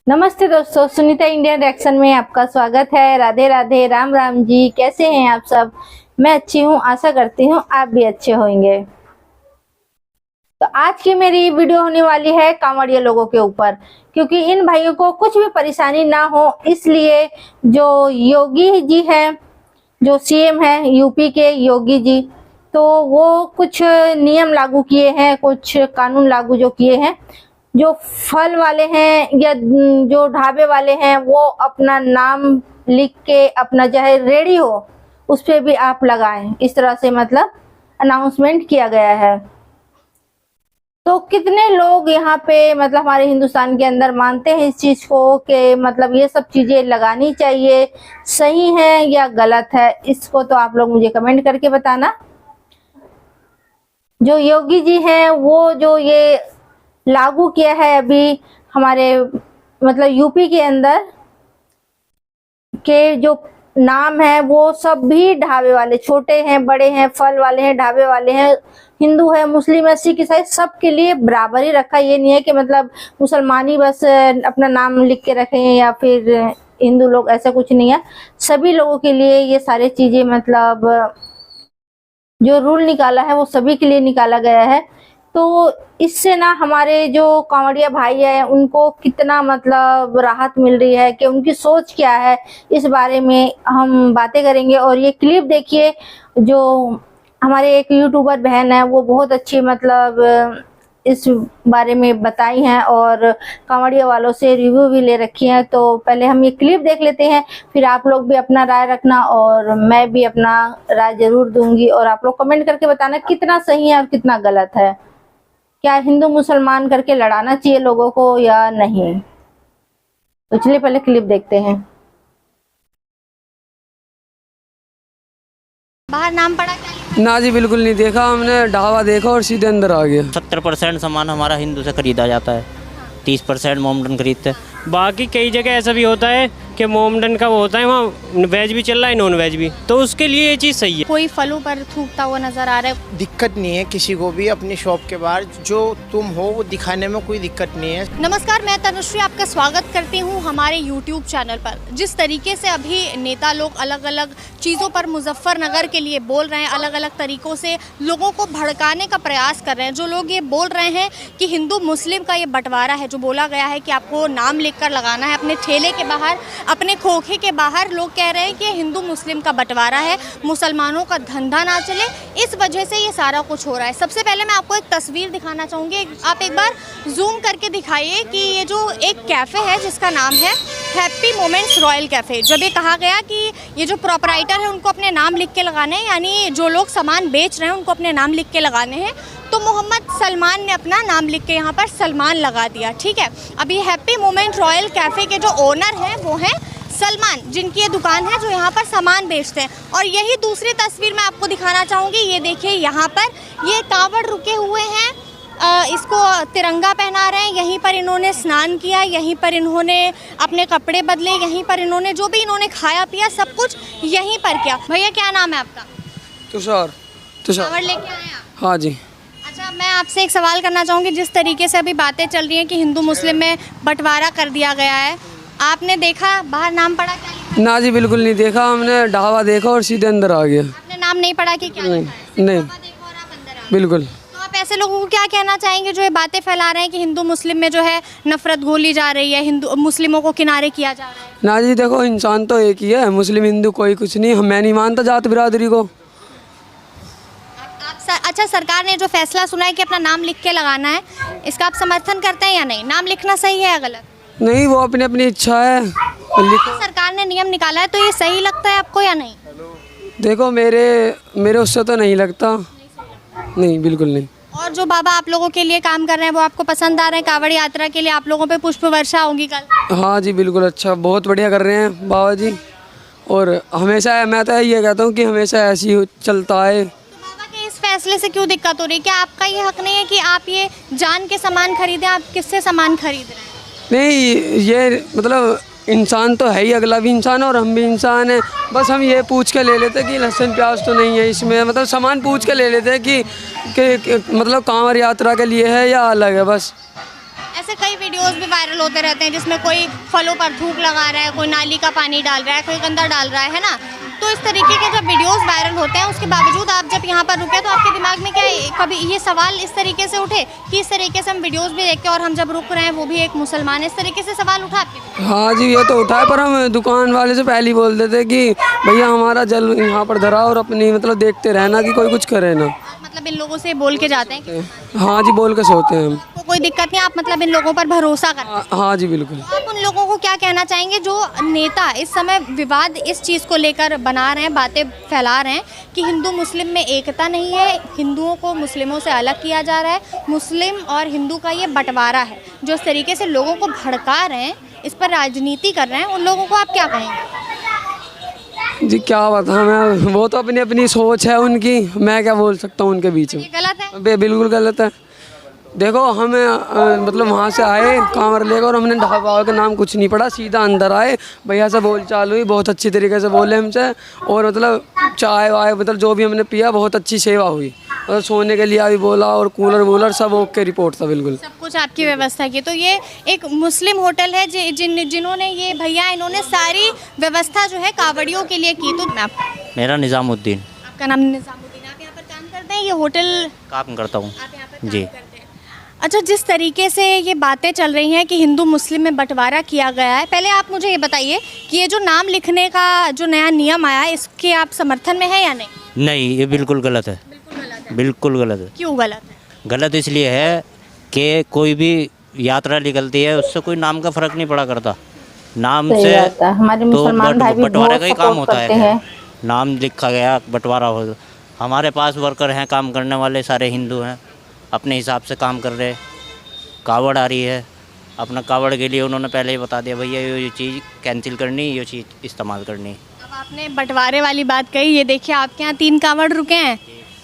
नमस्ते दोस्तों, Sunita Indian reaction में आपका स्वागत है। राधे राधे, राम राम जी। कैसे हैं आप सब? मैं अच्छी हूँ, आशा करती हूँ आप भी अच्छे होंगे। तो आज की मेरी वीडियो होने वाली है कांवड़िया लोगों के ऊपर, क्योंकि इन भाइयों को कुछ भी परेशानी ना हो, इसलिए जो योगी जी हैं, जो सीएम है यूपी के योगी जी, तो वो कुछ नियम लागू किए हैं, कुछ कानून लागू जो किए हैं। जो फल वाले हैं या जो ढाबे वाले हैं, वो अपना नाम लिख के अपना चाहे रेडी हो उस पे भी आप लगाएं, इस तरह से मतलब अनाउंसमेंट किया गया है। तो कितने लोग यहाँ पे मतलब हमारे हिंदुस्तान के अंदर मानते हैं इस चीज को कि मतलब ये सब चीजें लगानी चाहिए, सही है या गलत है? इसको तो आप लोग मुझे कमेंट करके बताना। जो योगी जी हैं वो जो ये लागू किया है अभी हमारे मतलब यूपी के अंदर के जो नाम है, वो सब भी ढाबे वाले, छोटे हैं बड़े हैं, फल वाले हैं, ढाबे वाले हैं, हिंदू है, मुस्लिम है, सिख ईसाई, सबके लिए बराबर ही रखा। ये नहीं है कि मतलब मुसलमान ही बस अपना नाम लिख के रखें या फिर हिंदू लोग, ऐसा कुछ नहीं है। सभी लोगों के लिए ये सारी चीजें मतलब जो रूल निकाला है वो सभी के लिए निकाला गया है। तो इससे ना हमारे जो कांवड़िया भाई है उनको कितना मतलब राहत मिल रही है कि उनकी सोच क्या है, इस बारे में हम बातें करेंगे। और ये क्लिप देखिए, जो हमारे एक यूट्यूबर बहन है वो बहुत अच्छी मतलब इस बारे में बताई हैं और कांवड़िया वालों से रिव्यू भी ले रखी है। तो पहले हम ये क्लिप देख लेते हैं, फिर आप लोग भी अपना राय रखना और मैं भी अपना राय जरूर दूंगी। और आप लोग कमेंट करके बताना कितना सही है और कितना गलत है, क्या हिंदू मुसलमान करके लड़ाना चाहिए लोगों को या नहीं। तो चलिए पहले क्लिप देखते हैं। बाहर नाम पड़ा क्या? ना जी, बिल्कुल नहीं देखा हमने। ढाबा देखा और सीधे अंदर आ गया। 70% सामान हमारा हिंदू से खरीदा जाता है, 30% मोमडन खरीदते हैं। बाकी कई जगह ऐसा भी होता है कि मोमडन का वो होता है, वहाँ वेज भी चल रहा है, नॉन वेज भी, तो उसके लिए ये चीज़ सही है। कोई फलों पर थूकता हुआ नजर आ रहा है। दिक्कत नहीं है किसी को भी अपनी शॉप के बाहर जो तुम हो वो दिखाने में कोई दिक्कत नहीं है। नमस्कार, मैं तनुश्री आपका स्वागत करती हूँ हमारे YouTube चैनल पर। जिस तरीके से अभी नेता लोग अलग अलग चीज़ों पर मुजफ्फरनगर के लिए बोल रहे हैं, अलग अलग तरीक़ों से लोगों को भड़काने का प्रयास कर रहे हैं। जो लोग ये बोल रहे हैं कि हिंदू मुस्लिम का ये बंटवारा है, जो बोला गया है कि आपको नाम लिख कर लगाना है अपने ठेले के बाहर, अपने खोखे के बाहर, लोग कह रहे हैं कि हिंदू मुस्लिम का बंटवारा है, मुसलमानों का धंधा ना चले, इस वजह से ये सारा कुछ हो रहा है। सबसे पहले मैं आपको एक तस्वीर दिखाना चाहूँगी, आप एक बार जूम करके दिखाइए कि ये जो एक कैफ़े है जिसका नाम है हैप्पी मोमेंट्स रॉयल कैफ़े। जब ये कहा गया कि ये जो प्रॉपराइटर है उनको अपने नाम लिख के लगाने हैं, यानी जो लोग सामान बेच रहे हैं उनको अपने नाम लिख के लगाने हैं, तो मोहम्मद सलमान ने अपना नाम लिख के यहाँ पर सलमान लगा दिया। ठीक है, अभी हैप्पी मोमेंट रॉयल कैफ़े के जो ओनर हैं वो हैं सलमान, जिनकी ये दुकान है जो यहाँ पर सामान बेचते हैं। और यही दूसरी तस्वीर मैं आपको दिखाना चाहूँगी। ये देखिए, यहाँ पर ये कांवड़ रुके हुए हैं, इसको तिरंगा पहना रहे हैं। यहीं पर इन्होंने स्नान किया, यहीं पर इन्होंने अपने कपड़े बदले, यहीं पर इन्होंने जो भी इन्होंने खाया पिया सब कुछ यहीं पर किया। भैया क्या नाम है आपका? तुषार। कांवड़ लेके आए आप? हाँ जी। अच्छा, मैं आपसे एक सवाल करना चाहूँगी। जिस तरीके से अभी बातें चल रही हैं कि हिंदू मुस्लिम में बंटवारा कर दिया गया है, आपने देखा बाहर नाम पड़ा क्या? ना जी, बिल्कुल नहीं देखा हमने। ढाबा देखा और सीधे अंदर आ गया। आपने नाम नहीं पढ़ा कि क्या लिखा है? नहीं, ढाबा देखा और आप अंदर आ गए। बिल्कुल। तो आप ऐसे लोगों को क्या कहना चाहेंगे जो ये बातें फैला रहे हैं कि हिंदू मुस्लिम में जो है नफरत घोली जा रही है, हिंदू मुस्लिमों को किनारे किया जा रहा है? ना जी, देखो इंसान तो एक ही है, मुस्लिम हिंदू कोई कुछ नहीं। मैं नहीं मानता जात बिरादरी को। अच्छा, सरकार ने जो फैसला सुना है कि अपना नाम लिख के लगाना है, इसका आप समर्थन करते हैं या नहीं? नाम लिखना सही है या गलत? नहीं, वो अपनी अपनी इच्छा है, लिखो। सरकार ने नियम निकाला है तो ये सही लगता है आपको या नहीं? देखो मेरे उससे तो नहीं लगता। नहीं, बिल्कुल नहीं। और जो बाबा आप लोगों के लिए काम कर रहे हैं वो आपको पसंद आ रहे हैं? कांवड़ यात्रा के लिए आप लोगों पे पुष्प वर्षा होगी कल? हाँ जी, बिल्कुल। अच्छा, बहुत बढ़िया कर रहे हैं बाबा जी। और हमेशा मैं तो ये कहता हूँ कि हमेशा ऐसे ही चलता है। बाबा के इस फैसले से क्यों दिक्कत हो रही है? क्या आपका ये हक नहीं है कि आप ये जान के सामान खरीदें? आप किससे सामान खरीद रहे हैं? नहीं, ये मतलब इंसान तो है ही, अगला भी इंसान और हम भी इंसान हैं। बस हम ये पूछ के ले लेते कि लहसुन प्याज तो नहीं है इसमें, मतलब सामान पूछ के ले लेते हैं कि मतलब कांवड़ यात्रा के लिए है या अलग है, बस। ऐसे कई वीडियोस भी वायरल होते रहते हैं जिसमें कोई फलों पर थूक लगा रहा है, कोई नाली का पानी डाल रहा है, कोई गंदा डाल रहा है ना। तो इस तरीके के जब वीडियोस वायरल होते हैं उसके बावजूद आप जब यहाँ पर रुके तो आपके दिमाग में क्या कभी ये सवाल इस तरीके से उठे कि इस तरीके से हम वीडियोस भी देखते हैं और हम जब रुक रहे हैं वो भी एक मुसलमान है, इस तरीके से सवाल उठा आपके? हाँ जी, ये तो उठा है, पर हम दुकान वाले से पहले ही बोल देते कि भैया हमारा जल यहाँ पर धरा और अपनी मतलब देखते रहना कि कोई कुछ करे ना। मतलब इन लोगों से बोल के जाते हैं कि हाँ जी, बोल के सोते हैं हम। आपको कोई दिक्कत नहीं, आप मतलब इन लोगों पर भरोसा करते हैं? हाँ जी बिल्कुल। आप उन लोगों को क्या कहना चाहेंगे जो नेता इस समय विवाद इस चीज़ को लेकर बना रहे हैं, बातें फैला रहे हैं कि हिंदू मुस्लिम में एकता नहीं है, हिंदुओं को मुस्लिमों से अलग किया जा रहा है, मुस्लिम और हिंदू का ये बंटवारा है, जो इस तरीके से लोगों को भड़का रहे हैं, इस पर राजनीति कर रहे हैं, उन लोगों को आप क्या कहेंगे? जी क्या बताऊँ मैं, वो तो अपनी अपनी सोच है उनकी, मैं क्या बोल सकता हूँ उनके बीच में। ये गलत है? बिल्कुल गलत है। देखो हमें मतलब वहाँ से आए कांवर लेकर और हमने ढाबा का नाम कुछ नहीं पढ़ा, सीधा अंदर आए, भैया से बोल चाल हुई, बहुत अच्छी तरीके से बोले हमसे, और मतलब चाय वाय मतलब जो भी हमने पिया बहुत अच्छी सेवा हुई, और सोने के लिए भी बोला और कूलर वूलर सब ओके रिपोर्ट था बिल्कुल। सब कुछ आपकी व्यवस्था की। तो ये एक मुस्लिम होटल है जिन्होंने ये भैया इन्होंने सारी व्यवस्था जो है कावड़ियों के लिए की। तो मेरा निज़ामुद्दीन। आपका नाम निज़ामुद्दीन, आप यहाँ पर काम करते हैं? ये होटल काम करता हूँ आप यहाँ पर काम जी। करते हैं? अच्छा, जिस तरीके से ये बातें चल रही हैं कि हिंदू मुस्लिम में बंटवारा किया गया है, पहले आप मुझे ये बताइए कि ये जो नाम लिखने का जो नया नियम आया है इसके आप समर्थन में है या नहीं? नहीं, ये बिल्कुल गलत है। बिल्कुल गलत है। बिल्कुल गलत है। क्यों गलत है? गलत इसलिए है कि कोई भी यात्रा निकलती है उससे कोई नाम का फ़र्क नहीं पड़ा करता, नाम सही से बात है, हमारे तो मुसलमान भाई भी बंटवारे बहुत का ही काम सपोर्ट होता करते है। हैं। नाम लिखा गया बंटवारा हो। हमारे पास वर्कर हैं, काम करने वाले सारे हिंदू हैं, अपने हिसाब से काम कर रहे। कावड़ आ रही है, अपना कावड़ के लिए उन्होंने पहले ही बता दिया भैया ये चीज़ कैंसिल करनी, ये चीज़ इस्तेमाल करनी। अब आपने बंटवारे वाली बात कही, ये देखिए आपके यहाँ 3 कावड़ रुके हैं,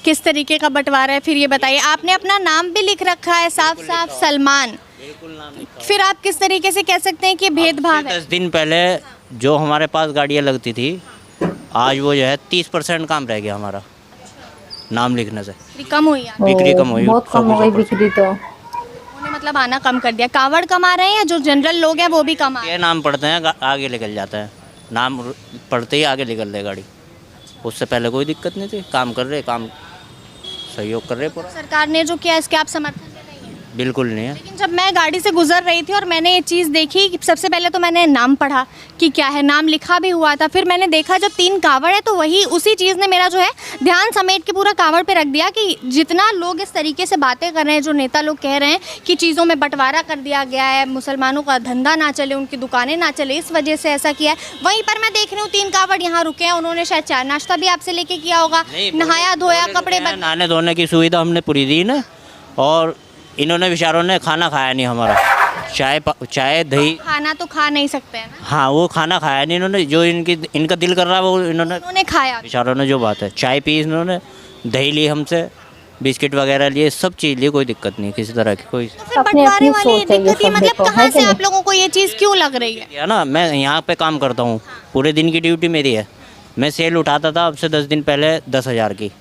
किस तरीके का बंटवारा है फिर ये बताइए? आपने अपना नाम भी लिख रखा है साफ साफ सलमान, फिर आप किस तरीके से कह सकते हैं कि भेदभाव है? 10 दिन पहले जो हमारे पास गाड़ियाँ लगती थी, आज वो जो है 30% काम रह गया हमारा नाम लिखने से। कम हुई है? बिक्री कम हुई, बहुत कम हो गई बिक्री। तो उन्होंने मतलब आना कम कर दिया। कावड़ कम आ रहे हैं या जो जनरल लोग हैं वो भी कम आ रहे हैं? ये नाम पढ़ते हैं आगे निकल जाता है, नाम पढ़ते ही आगे निकल रहे गाड़ी, उससे पहले कोई दिक्कत नहीं थी, काम कर रहे, काम सहयोग कर रहे पूरा। सरकार ने जो किया इसके आप समर्थन दे रही हैं? बिल्कुल नहीं है। लेकिन जब मैं गाड़ी से गुजर रही थी और मैंने ये चीज़ देखी कि सबसे पहले तो मैंने नाम पढ़ा कि क्या है, नाम लिखा भी हुआ था, फिर मैंने देखा जब 3 कावड़ है तो वही उसी चीज़ ने मेरा जो है ध्यान समेट के पूरा कावड़ पे रख दिया कि जितना लोग इस तरीके से बातें कर रहे हैं, जो नेता लोग कह रहे हैं कि चीज़ों में बंटवारा कर दिया गया है, मुसलमानों का धंधा ना चले, उनकी दुकानें ना चले, इस वजह से ऐसा किया है। वहीं पर मैं देख रही हूँ 3 कावड़ यहाँ रुके हैं, उन्होंने शायद चाय नाश्ता भी आपसे लेके किया होगा, नहाया धोया, कपड़े नहाने धोने की सुविधा हमने पूरी दी ना, और इन्होंने बेचारों ने खाना खाया नहीं हमारा, चाय दही खाना तो खा नहीं सकते हैं ना, हाँ वो खाना खाया नहीं इन्होंने, जो इनका दिल कर रहा है वो इन्होंने खाया। बेचारों ने, जो बात है, चाय पी इन्होंने, दही ली हमसे, बिस्किट वगैरह लिए, सब चीज़ लिए, कोई दिक्कत नहीं किसी तरह की कोई। तो फिर अपनी बंटवारे अपनी वाली सोच है ये दिक्कत ये सब, मतलब देखो, कहाँ है से कि आप लोगों को ये चीज़ क्यों लग रही है? है ना, मैं यहाँ पे काम करता हूँ, पूरे दिन की ड्यूटी मेरी है, मैं सेल उठाता था अब से 10 दिन पहले 10,000 की,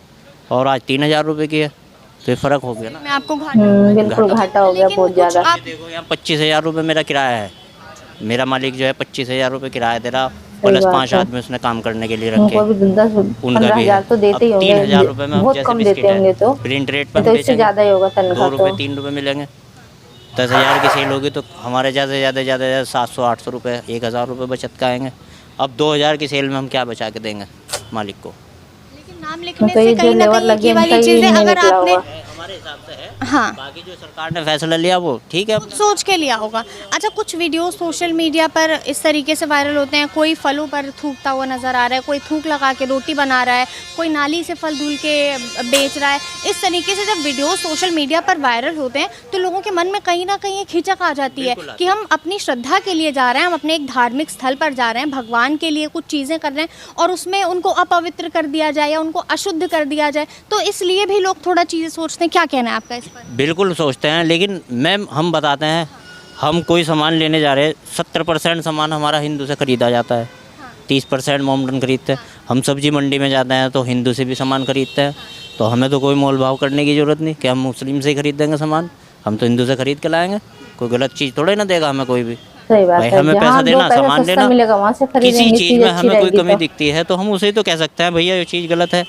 और आज 3,000 रुपये की है, तो ये फ़र्क हो गया ना। मैं आपको बिल्कुल घाटा हो गया बहुत ज़्यादा। आप देखो यहाँ 25,000 रुपये मेरा किराया है, मेरा मालिक जो है 25,000 रुपये किराया दे रहा, प्लस 5 आदमी उसने काम करने के लिए रखे, उनको भी 10-15,000 तो देते ही होंगे, 3,000 रुपये में बहुत जैसे कम बिस्किट देते होंगे, है तो प्रिंट रेट पर तो इससे ज़्यादा ही होगा 2 तनख्वाह रुपये तो। 3 रुपये मिलेंगे। 10,000 की सेल होगी तो हमारे ज़्यादा 700-800 रुपये 1,000 रुपये बचत का आएंगे। अब 2,000 की सेल में हम क्या बचा के देंगे मालिक को? लेकिन नाम लिखने तो से ये कहीं जो ना लेबर कहीं लगी ये वाली उनका ये चीज़ें नहीं अगर निकला आपने होगा। हमारे हिसाब से है, हाँ बाकी जो सरकार ने फैसला लिया वो ठीक है। सोच के लिया होगा। अच्छा, कुछ वीडियो सोशल मीडिया पर इस तरीके से वायरल होते हैं, कोई फलों पर थूकता हुआ नज़र आ रहा है, कोई थूक लगा के रोटी बना रहा है, कोई नाली से फल धुल के बेच रहा है। इस तरीके से जब वीडियो सोशल मीडिया पर वायरल होते हैं तो लोगों के मन में कहीं ना कहीं एक हिचक आ जाती है कि हम अपनी श्रद्धा के लिए जा रहे हैं, हम अपने एक धार्मिक स्थल पर जा रहे हैं, भगवान के लिए कुछ चीज़ें कर रहे हैं और उसमें उनको अपवित्र कर दिया जाए या उनको अशुद्ध कर दिया जाए, तो इसलिए भी लोग थोड़ा चीज़ें सोचते हैं। क्या कहना है आपका इस पर? बिल्कुल सोचते हैं, लेकिन मैम हम बताते हैं, हम कोई सामान लेने जा रहे हैं, 70% सामान हमारा हिंदू से ख़रीदा जाता है, 30% मोमडन खरीदते हैं। हम सब्जी मंडी में जाते हैं तो हिंदू से भी सामान खरीदते हैं, तो हमें तो कोई मोल भाव करने की ज़रूरत नहीं कि हम मुस्लिम से ही खरीद देंगे सामान, हम तो हिंदू से ख़रीद के लाएंगे। कोई गलत चीज़ थोड़े ना देगा हमें कोई भी। सही बात भाई है, हमें जहाँ पैसा दो देना, पैसा सामान सस्ता लेना, मिलेगा वहाँ से खरीदेंगे, किसी चीज़ में अच्छी हमें कोई रहेगी कमी तो। दिखती है तो हम उसे तो कह सकते हैं भैया ये चीज़ गलत है।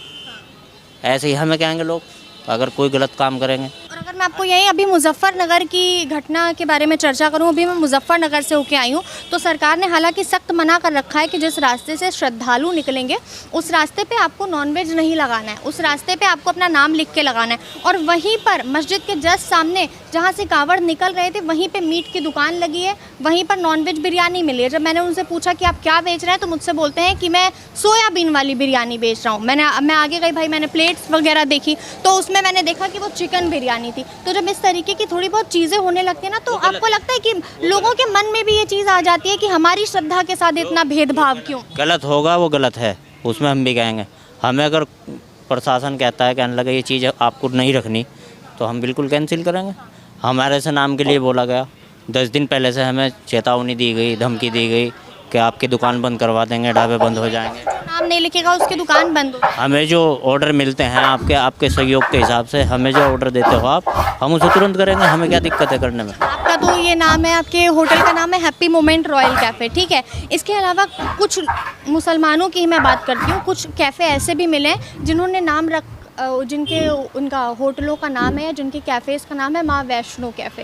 ऐसे ही हमें कहेंगे लोग अगर कोई गलत काम करेंगे। और अगर मैं आपको यही अभी मुजफ्फरनगर की घटना के बारे में चर्चा करूं, अभी मैं मुजफ्फरनगर से होके आई हूं, तो सरकार ने हालांकि सख्त मना कर रखा है कि जिस रास्ते से श्रद्धालु निकलेंगे उस रास्ते पे आपको नॉनवेज नहीं लगाना है, उस रास्ते पे आपको अपना नाम लिख के लगाना है। और वहीं पर मस्जिद के जस्ट सामने जहाँ से कावड़ निकल रहे थे वहीं पर मीट की दुकान लगी है, वहीं पर नॉनवेज बिरयानी मिली है। जब मैंने उनसे पूछा कि आप क्या बेच रहे हैं तो मुझसे बोलते हैं कि मैं सोयाबीन वाली बिरयानी बेच रहा हूँ। मैं आगे गई भाई, मैंने प्लेट्स वगैरह देखी तो उसमें मैंने देखा कि वो चिकन बिरयानी थी। तो जब इस तरीके की थोड़ी बहुत चीज़ें होने लगती है ना, तो आपको लगता है कि लोगों के मन में भी ये चीज़ आ जाती है कि हमारी श्रद्धा के साथ इतना भेदभाव क्यों? गलत होगा वो गलत है, उसमें हम भी कहेंगे। हमें अगर प्रशासन कहता है, कहने लगा ये चीज़ आपको नहीं रखनी, तो हम बिल्कुल कैंसिल करेंगे। हमारे से नाम के लिए बोला गया, 10 दिन पहले से हमें चेतावनी दी गई, धमकी दी गई कि आपकी दुकान बंद करवा देंगे, ढाबे बंद हो जाएंगे। नाम नहीं लिखेगा उसकी दुकान बंद हो। हमें जो ऑर्डर मिलते हैं आपके सहयोग के हिसाब से, हमें जो ऑर्डर देते हो आप, हम उसे तुरंत करेंगे। हमें क्या दिक्कत है करने में। आपका तो ये नाम है, आपके होटल का नाम है हैप्पी मोमेंट रॉयल कैफ़े, ठीक है। इसके अलावा कुछ मुसलमानों की मैं बात करती हूँ, कुछ कैफ़े ऐसे भी मिले हैं जिन्होंने नाम जिनके उनका होटलों का नाम है या जिनके कैफ़ेज़ का नाम है माँ वैष्णो कैफ़े।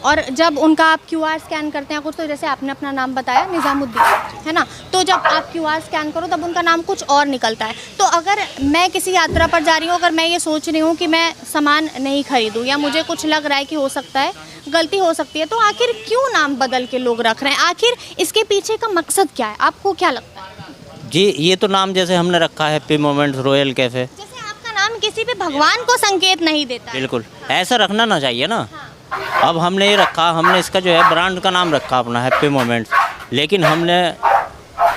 और जब उनका आप QR स्कैन करते हैं कुछ, तो जैसे आपने अपना नाम बताया निज़ामुद्दीन, है ना, तो जब आप QR स्कैन करो तब उनका नाम कुछ और निकलता है। तो अगर मैं किसी यात्रा पर जा रही हूँ, अगर मैं ये सोच रही हूँ कि मैं सामान नहीं खरीदूँ या मुझे कुछ लग रहा है कि हो सकता है गलती हो सकती है, तो आखिर क्यों नाम बदल के लोग रख रहे हैं? आखिर इसके पीछे का मकसद क्या है, आपको क्या लगता है? जी, ये तो नाम जैसे हमने रखा है हैप्पी मोमेंट्स रॉयल कैफ़े, जैसे आपका नाम किसी भी भगवान को संकेत नहीं देता है। बिल्कुल ऐसा रखना ना चाहिए ना। अब हमने ये रखा, हमने इसका जो है ब्रांड का नाम रखा अपना हैप्पी मोमेंट्स, लेकिन हमने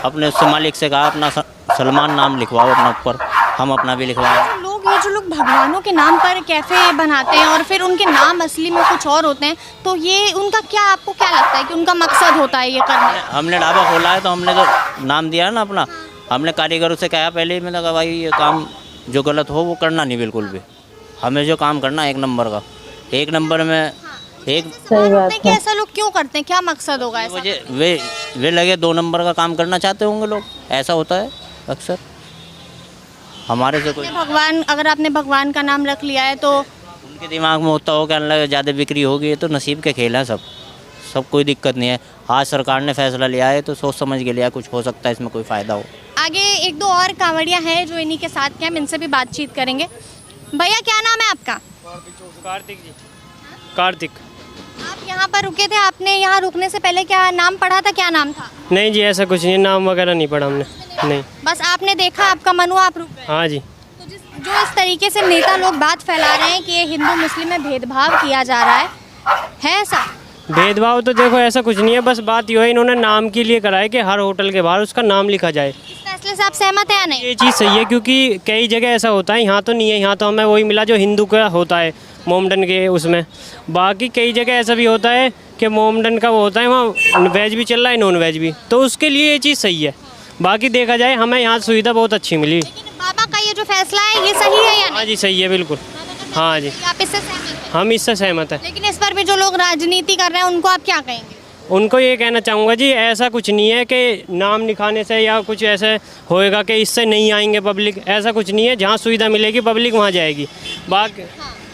अपने उससे मालिक से कहा अपना सलमान नाम लिखवाओ अपना ऊपर, हम अपना भी लिखवाएं। जो लोग भगवानों के नाम पर कैफ़े बनाते हैं और फिर उनके नाम असली में कुछ और होते हैं, तो ये उनका क्या, आपको क्या लगता है कि उनका मकसद होता है ये करने? हमने ढाबा खोला है तो हमने जो नाम दिया है ना अपना, हमने कारीगरों से कहा पहले ही, मैंने कहा भाई ये काम जो गलत हो वो करना नहीं बिल्कुल भी। हमें जो काम करना है 1 नंबर का, 1 नंबर में एक। सही बात कि ऐसा लोग क्यों करते हैं, क्या मकसद होगा ऐसा? वे लगे 2 नंबर का काम करना चाहते होंगे लोग, ऐसा होता है अक्सर। हमारे से कोई भगवान, अगर आपने भगवान का नाम रख लिया है तो उनके दिमाग में होता हो कि अल्लाह ज़्यादा बिक्री होगी, तो नसीब के खेल हैं सब कोई दिक्कत नहीं है। आज सरकार ने फैसला लिया है तो सोच समझ के लिया, कुछ हो सकता है इसमें कोई फ़ायदा हो। आगे 1-2 और कांवड़िया हैं जो इन्हीं के साथ के हैं, हम इनसे भी बातचीत करेंगे। भैया क्या नाम है आपका? कार्तिक जी। कार्तिक। आप यहाँ पर रुके थे, आपने यहाँ रुकने से पहले क्या नाम पढ़ा था, क्या नाम था? नहीं जी, ऐसा कुछ नहीं, नाम वगैरह नहीं पढ़ा हमने, नहीं। बस आपने देखा, आपका मन हुआ, आप रुक गए? हाँ जी। तो जो इस तरीके से नेता लोग बात फैला रहे हैं कि ये हिंदू मुस्लिम में भेदभाव किया जा रहा है ऐसा? भेदभाव तो देखो ऐसा कुछ नहीं है, बस बात ये है इन्होंने नाम के लिए करा है कि हर होटल के बाहर उसका नाम लिखा जाए। इस फैसले से आप सहमत हैं या नहीं? ये चीज़ सही है, क्योंकि कई जगह ऐसा होता है, यहाँ तो नहीं है, यहाँ तो हमें वही मिला जो हिंदू का होता है मोमडन के उसमें। बाकी कई जगह ऐसा भी होता है कि मोमडन का वो होता है, वहाँ वेज भी चल रहा है, नॉन वेज भी, तो उसके लिए ये चीज़ सही है। बाकी देखा जाए हमें यहाँ सुविधा बहुत अच्छी मिली। लेकिन बाबा का ये जो फैसला है ये सही है या नहीं? हाँ जी, सही है बिल्कुल। हाँ जी, आप इससे सहमत हैं? हम इससे सहमत हैं। लेकिन इस पर भी जो लोग राजनीति कर रहे हैं उनको आप क्या कहेंगे? उनको ये कहना चाहूँगा जी, ऐसा कुछ नहीं है कि नाम लिखाने से या कुछ ऐसे होएगा कि इससे नहीं आएंगे पब्लिक, ऐसा कुछ नहीं है। जहाँ सुविधा मिलेगी पब्लिक वहाँ जाएगी।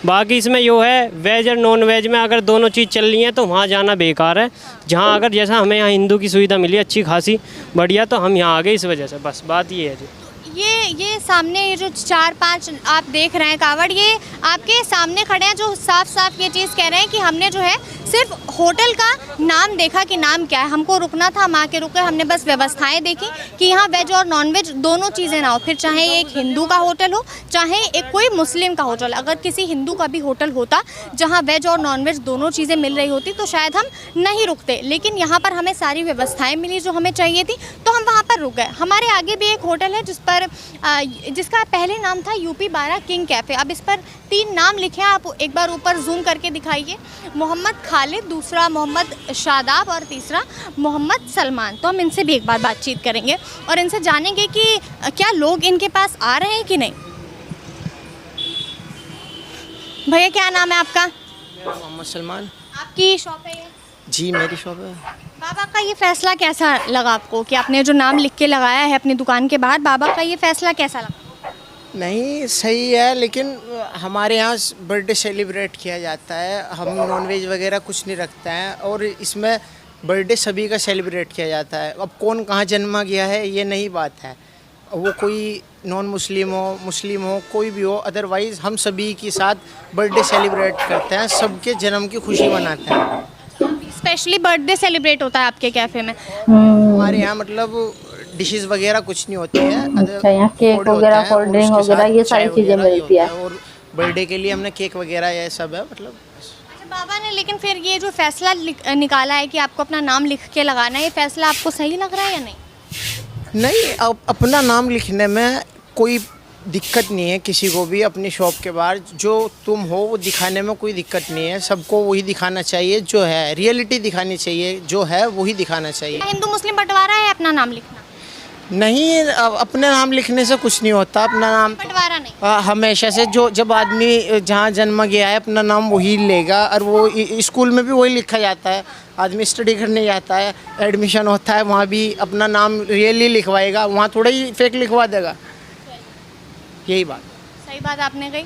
बाकी इसमें यो है, वेज और नॉन वेज में अगर दोनों चीज़ चल रही हैं तो वहाँ जाना बेकार है। जहाँ अगर जैसा हमें यहाँ हिंदू की सुविधा मिली अच्छी खासी बढ़िया, तो हम यहाँ आ गए इस वजह से, बस बात ये है जी। ये सामने ये जो 4-5 आप देख रहे हैं कावड़, ये आपके सामने खड़े हैं जो साफ साफ ये चीज़ कह रहे हैं कि हमने जो है सिर्फ होटल का नाम देखा कि नाम क्या है, हमको रुकना था, हम आके रुके, हमने बस व्यवस्थाएं देखी कि यहाँ वेज और नॉन वेज दोनों चीज़ें ना हो, फिर चाहे एक हिंदू का होटल हो चाहे एक कोई मुस्लिम का होटल। अगर किसी हिंदू का भी होटल होता जहाँ वेज और नॉन वेज दोनों चीज़ें मिल रही होती तो शायद हम नहीं रुकते, लेकिन यहाँ पर हमें सारी व्यवस्थाएँ मिली जो हमें चाहिए थी, तो हम वहाँ पर रुक गए। हमारे आगे भी एक होटल है जिसका पहले नाम था UP-12 किंग कैफ़े। अब इस पर 3 नाम लिखे हैं, आप एक बार ऊपर जूम करके दिखाइए। मोहम्मद खालिद, दूसरा मोहम्मद शादाब और तीसरा मोहम्मद सलमान। तो हम इनसे भी एक बार बातचीत करेंगे और इनसे जानेंगे कि क्या लोग इनके पास आ रहे हैं कि नहीं। भैया क्या नाम है आपका? मोहम्मद सलमान। आप आपकी शॉप है ये? जी मेरी शॉप है। बाबा का ये फैसला कैसा लगा आपको कि आपने जो नाम लिख के लगाया है अपनी दुकान के बाहर, बाबा का ये फैसला कैसा लगा? नहीं सही है, लेकिन हमारे यहाँ बर्थडे सेलिब्रेट किया जाता है, हम नॉनवेज वगैरह कुछ नहीं रखते हैं और इसमें बर्थडे सभी का सेलिब्रेट किया जाता है। अब कौन कहाँ जन्मा गया है ये नहीं बात है, वो कोई नॉन मुस्लिम हो कोई भी हो, अदरवाइज़ हम सभी के साथ बर्थडे सेलिब्रेट करते हैं, सबके जन्म की खुशी मनाते हैं। स्पेशली बर्थडे सेलिब्रेट होता है आपके कैफ़े में? हमारे यहाँ मतलब डिशेस वगैरह कुछ नहीं होती है। अच्छा, यहाँ केक वगैरह, कोल्ड ड्रिंक वगैरह ये सारी चीज़ें मिलती है। और बर्थडे के लिए हमने केक वगैरह ये सब है मतलब। अच्छा बाबा ने लेकिन फिर ये जो फैसला निकाला है कि आपको अपना नाम लिख के लगाना है, ये फैसला आपको सही लग रहा है या नहीं? नहीं, अब अपना नाम लिखने में कोई दिक्कत नहीं है, किसी को भी अपनी शॉप के बाहर जो तुम हो वो दिखाने में कोई दिक्कत नहीं है। सबको वही दिखाना चाहिए जो है, रियलिटी दिखानी चाहिए, जो है वही दिखाना चाहिए। हिंदू मुस्लिम बंटवारा है अपना नाम लिखना? नहीं, अपने नाम लिखने से कुछ नहीं होता। अपना नाम बंटवारा नहीं? हमेशा से जो जब आदमी जहाँ जन्म गया है अपना नाम वही लेगा, और वो स्कूल में भी वही लिखा जाता है। आदमी स्टडी करने जाता है, एडमिशन होता है, वहाँ भी अपना नाम रियली लिखवाएगा, वहाँ थोड़ा ही फेक लिखवा देगा। यही बात। सही बात आपने कही।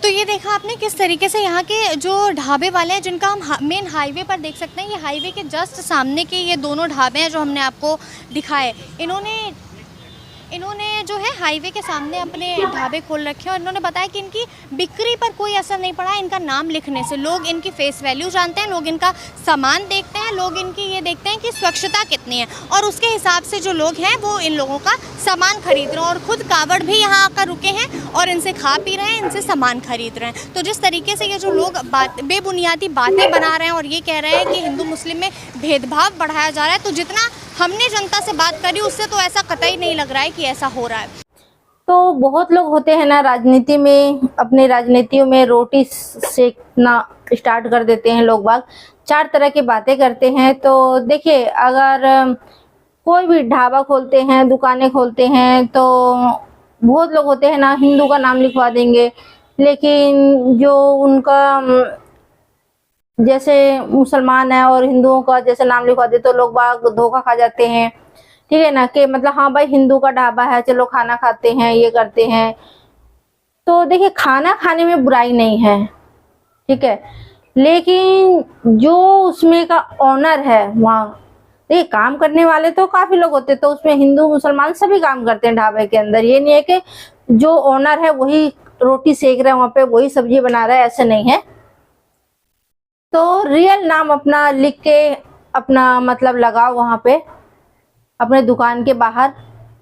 तो ये देखा आपने किस तरीके से यहाँ के जो ढाबे वाले हैं, जिनका हम मेन हाईवे पर देख सकते हैं, ये हाईवे के जस्ट सामने के ये दोनों ढाबे हैं जो हमने आपको दिखाए। इन्होंने जो है हाईवे के सामने अपने ढाबे खोल रखे हैं और इन्होंने बताया कि इनकी बिक्री पर कोई असर नहीं पड़ा इनका नाम लिखने से। लोग इनकी फेस वैल्यू जानते हैं, लोग इनका सामान देखते हैं, लोग इनकी ये देखते हैं कि स्वच्छता कितनी है, और उसके हिसाब से जो लोग हैं वो इन लोगों का सामान खरीद रहे हैं। और खुद कावड़ भी यहाँ आकर रुके हैं और इनसे खा पी रहे हैं, इनसे सामान खरीद रहे हैं। तो जिस तरीके से ये जो लोग बेबुनियादी बातें बना रहे हैं और ये कह रहे हैं कि हिंदू मुस्लिम में भेदभाव बढ़ाया जा रहा है, तो जितना हमने जनता से बात करी उससे तो ऐसा कतई नहीं लग रहा है कि ऐसा हो रहा है। तो बहुत लोग होते हैं ना राजनीति में, अपने राजनीतियों में रोटी सेकना स्टार्ट कर देते हैं लोग बाग, 4 तरह की बातें करते हैं। तो देखिए, अगर कोई भी ढाबा खोलते हैं, दुकानें खोलते हैं, तो बहुत लोग होते हैं ना हिंदू का नाम लिखवा देंगे, लेकिन जो उनका जैसे मुसलमान है और हिंदुओं का जैसे नाम लिखवा दे तो लोग बाग धोखा खा जाते हैं। ठीक है ना, कि मतलब हाँ भाई हिंदू का ढाबा है, चलो खाना खाते हैं, ये करते हैं। तो देखिए, खाना खाने में बुराई नहीं है, ठीक है, लेकिन जो उसमें का ऑनर है वहाँ, देखिए काम करने वाले तो काफी लोग होते हैं, तो उसमें हिंदू मुसलमान सभी काम करते हैं ढाबे के अंदर। ये नहीं है कि जो ऑनर है वही रोटी सेक रहा है वहाँ पे, वही सब्जी बना रहा है, ऐसे नहीं है। तो रियल नाम अपना लिख के अपना मतलब लगाओ वहाँ पे अपने दुकान के बाहर,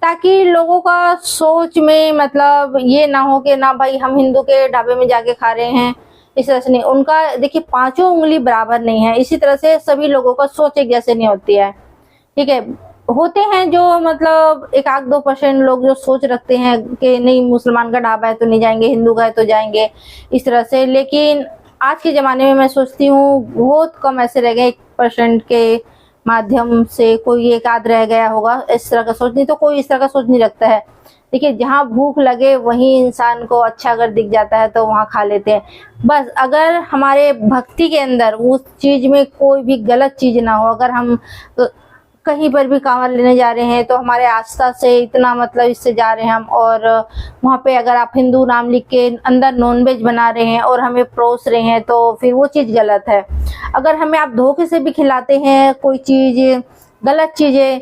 ताकि लोगों का सोच में मतलब ये ना हो कि ना भाई हम हिंदू के ढाबे में जाके खा रहे हैं, इस तरह से नहीं। उनका देखिए 5 उंगली बराबर नहीं है, इसी तरह से सभी लोगों का सोच एक जैसे नहीं होती है। ठीक है, होते हैं जो मतलब 1-2% लोग जो सोच रखते हैं कि नहीं मुसलमान का ढाबा है तो नहीं जाएंगे, हिंदू का है तो जाएंगे, इस तरह से। लेकिन आज के ज़माने में मैं सोचती हूँ बहुत कम ऐसे रह गए, 1% के माध्यम से कोई एक आध रह गया होगा इस तरह का सोच, नहीं तो कोई इस तरह का सोच नहीं रखता है। देखिए, जहाँ भूख लगे वहीं इंसान को अच्छा अगर दिख जाता है तो वहाँ खा लेते हैं। बस अगर हमारे भक्ति के अंदर उस चीज़ में कोई भी गलत चीज़ ना हो, अगर हम कहीं पर भी कांवर लेने जा रहे हैं तो हमारे आस्था से इतना मतलब इससे जा रहे हैं हम, और वहाँ पे अगर आप हिंदू नाम लिख के अंदर नॉनवेज बना रहे हैं और हमें परोस रहे हैं तो फिर वो चीज़ गलत है। अगर हमें आप धोखे से भी खिलाते हैं कोई चीज़, गलत चीज़ें,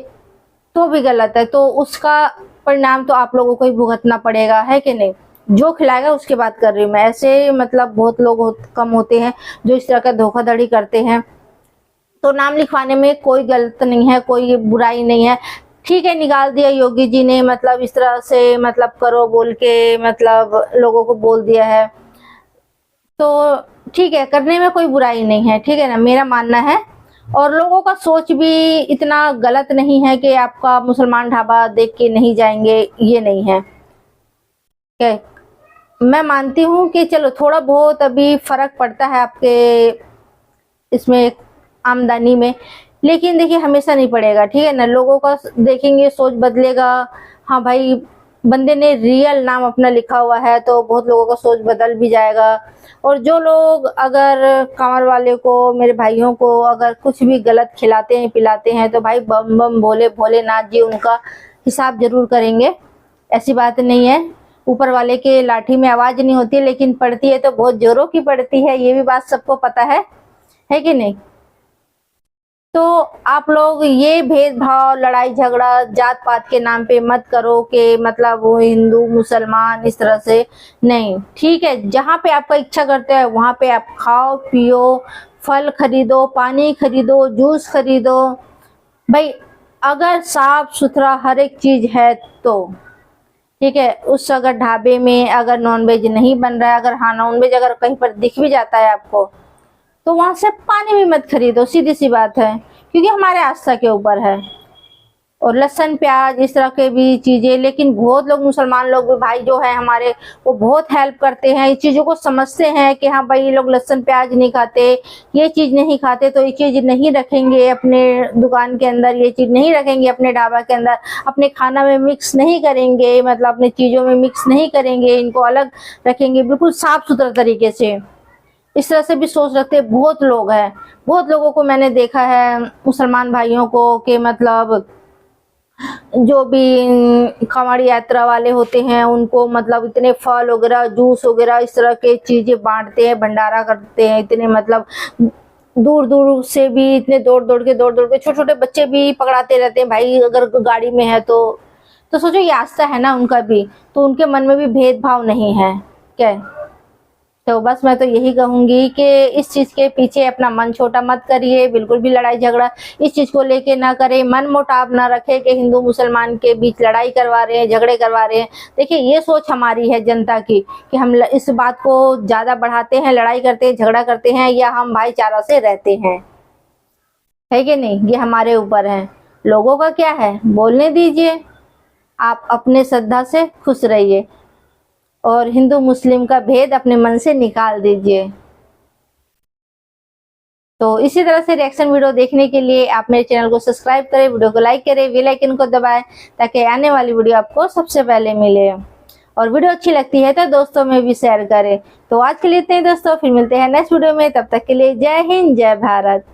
तो भी गलत है, तो उसका परिणाम तो आप लोगों को ही भुगतना पड़ेगा, है कि नहीं। जो खिलाएगा उसकी बात कर रही हूँ मैं, ऐसे मतलब बहुत लोग कम होते हैं जो इस तरह का धोखाधड़ी करते हैं। तो नाम लिखवाने में कोई गलत नहीं है, कोई बुराई नहीं है। ठीक है, निकाल दिया योगी जी ने, मतलब इस तरह से मतलब करो बोल के मतलब लोगों को बोल दिया है, तो ठीक है, करने में कोई बुराई नहीं है, ठीक है ना, मेरा मानना है। और लोगों का सोच भी इतना गलत नहीं है कि आपका मुसलमान ढाबा देख के नहीं जाएंगे, ये नहीं है। ठीक, मैं मानती हूँ कि चलो थोड़ा बहुत अभी फर्क पड़ता है आपके इसमें आमदनी में, लेकिन देखिए हमेशा नहीं पड़ेगा, ठीक है ना। लोगों का देखेंगे, सोच बदलेगा, हाँ भाई बंदे ने रियल नाम अपना लिखा हुआ है तो बहुत लोगों का सोच बदल भी जाएगा। और जो लोग अगर कांवर वाले को, मेरे भाइयों को अगर कुछ भी गलत खिलाते हैं पिलाते हैं तो भाई बम बम भोले भोलेनाथ जी उनका हिसाब जरूर करेंगे, ऐसी बात नहीं है। ऊपर वाले के लाठी में आवाज नहीं होती लेकिन पड़ती है तो बहुत जोरों की पड़ती है, ये भी बात सबको पता है कि नहीं। तो आप लोग ये भेदभाव लड़ाई झगड़ा जात पात के नाम पे मत करो कि मतलब वो हिंदू मुसलमान इस तरह से नहीं। ठीक है, जहाँ पे आपका इच्छा करता है वहां पे आप खाओ पियो, फल खरीदो, पानी खरीदो, जूस खरीदो। भाई अगर साफ सुथरा हर एक चीज है तो ठीक है। उस अगर ढाबे में अगर नॉनवेज नहीं बन रहा है, अगर हाँ नॉनवेज अगर कहीं पर दिख भी जाता है आपको तो वहां से पानी भी मत खरीदो, सीधी सी बात है, क्योंकि हमारे आस्था के ऊपर है। और लहसुन प्याज इस तरह के भी चीजें, लेकिन बहुत लोग मुसलमान लोग भी भाई जो है हमारे वो बहुत हेल्प करते हैं, इस चीजों को समझते हैं कि हाँ भाई ये लोग लहसुन प्याज नहीं खाते, ये चीज नहीं खाते तो ये चीज नहीं रखेंगे अपने दुकान के अंदर, ये चीज नहीं रखेंगे अपने ढाबा के अंदर, अपने खाना में मिक्स नहीं करेंगे, मतलब अपने चीजों में मिक्स नहीं करेंगे, इनको अलग रखेंगे बिल्कुल साफ सुथरा तरीके से। इस तरह से भी सोच रखते बहुत लोग हैं। बहुत लोगों को मैंने देखा है मुसलमान भाइयों को कि मतलब जो भी कांवड़ी यात्रा वाले होते हैं उनको मतलब इतने फल वगैरह जूस वगैरह इस तरह के चीजें बांटते हैं, भंडारा करते हैं, इतने मतलब दूर दूर से भी इतने दौड़ दौड़ के छोटे छोटे बच्चे भी पकड़ाते रहते हैं भाई अगर गाड़ी में है तो सोचो ये आस्था है ना उनका भी, तो उनके मन में भी भेदभाव नहीं है क्या। तो बस मैं तो यही कहूंगी कि इस चीज के पीछे अपना मन छोटा मत करिए, बिल्कुल भी लड़ाई झगड़ा इस चीज को लेके ना करें, मन मुटाव ना रखे कि हिंदू मुसलमान के बीच लड़ाई करवा रहे हैं, झगड़े करवा रहे हैं। देखिए ये सोच हमारी है जनता की कि हम इस बात को ज्यादा बढ़ाते हैं, लड़ाई करते हैं, झगड़ा करते हैं, या हम भाईचारा से रहते हैं, है कि नहीं, ये हमारे ऊपर है। लोगों का क्या है, बोलने दीजिए, आप अपने श्रद्धा से खुश रहिए और हिंदू मुस्लिम का भेद अपने मन से निकाल दीजिए। तो इसी तरह से रिएक्शन वीडियो देखने के लिए आप मेरे चैनल को सब्सक्राइब करें, वीडियो को लाइक करें, बेल आइकन को दबाएं ताकि आने वाली वीडियो आपको सबसे पहले मिले। और वीडियो अच्छी लगती है तो दोस्तों में भी शेयर करें। तो आज के लिए इतना ही दोस्तों, फिर मिलते हैं नेक्स्ट वीडियो में, तब तक के लिए जय हिंद जय भारत।